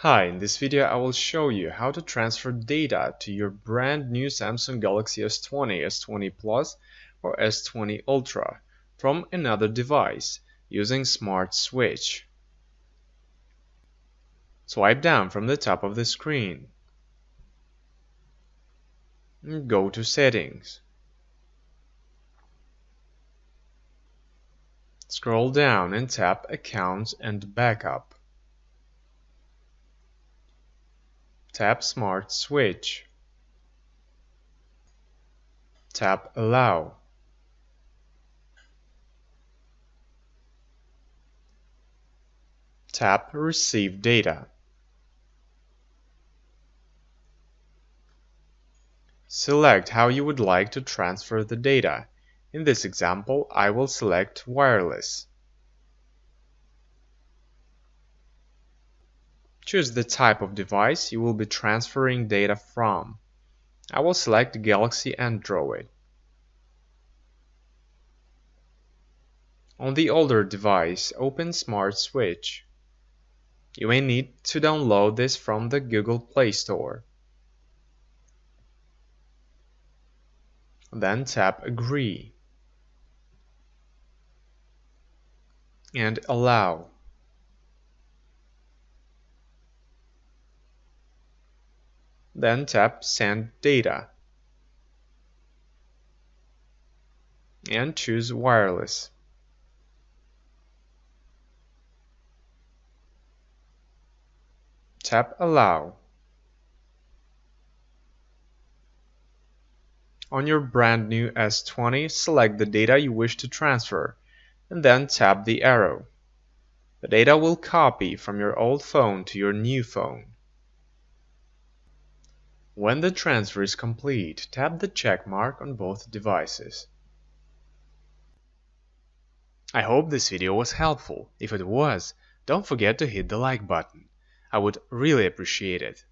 Hi, in this video I will show you how to transfer data to your brand new Samsung Galaxy S20, S20 Plus or S20 Ultra from another device using Smart Switch. Swipe down from the top of the screen and go to Settings. Scroll down and tap Accounts and Backup. Tap Smart Switch. Tap Allow. Tap Receive Data. Select how you would like to transfer the data. In this example, I will select Wireless. Choose the type of device you will be transferring data from. I will select Galaxy Android. On the older device, open Smart Switch. You may need to download this from the Google Play Store. Then tap Agree and Allow. Then tap Send Data and choose Wireless. Tap Allow. On your brand new S20, select the data you wish to transfer and then tap the arrow. The data will copy from your old phone to your new phone. When the transfer is complete, tap the check mark on both devices. I hope this video was helpful. If it was, don't forget to hit the like button. I would really appreciate it.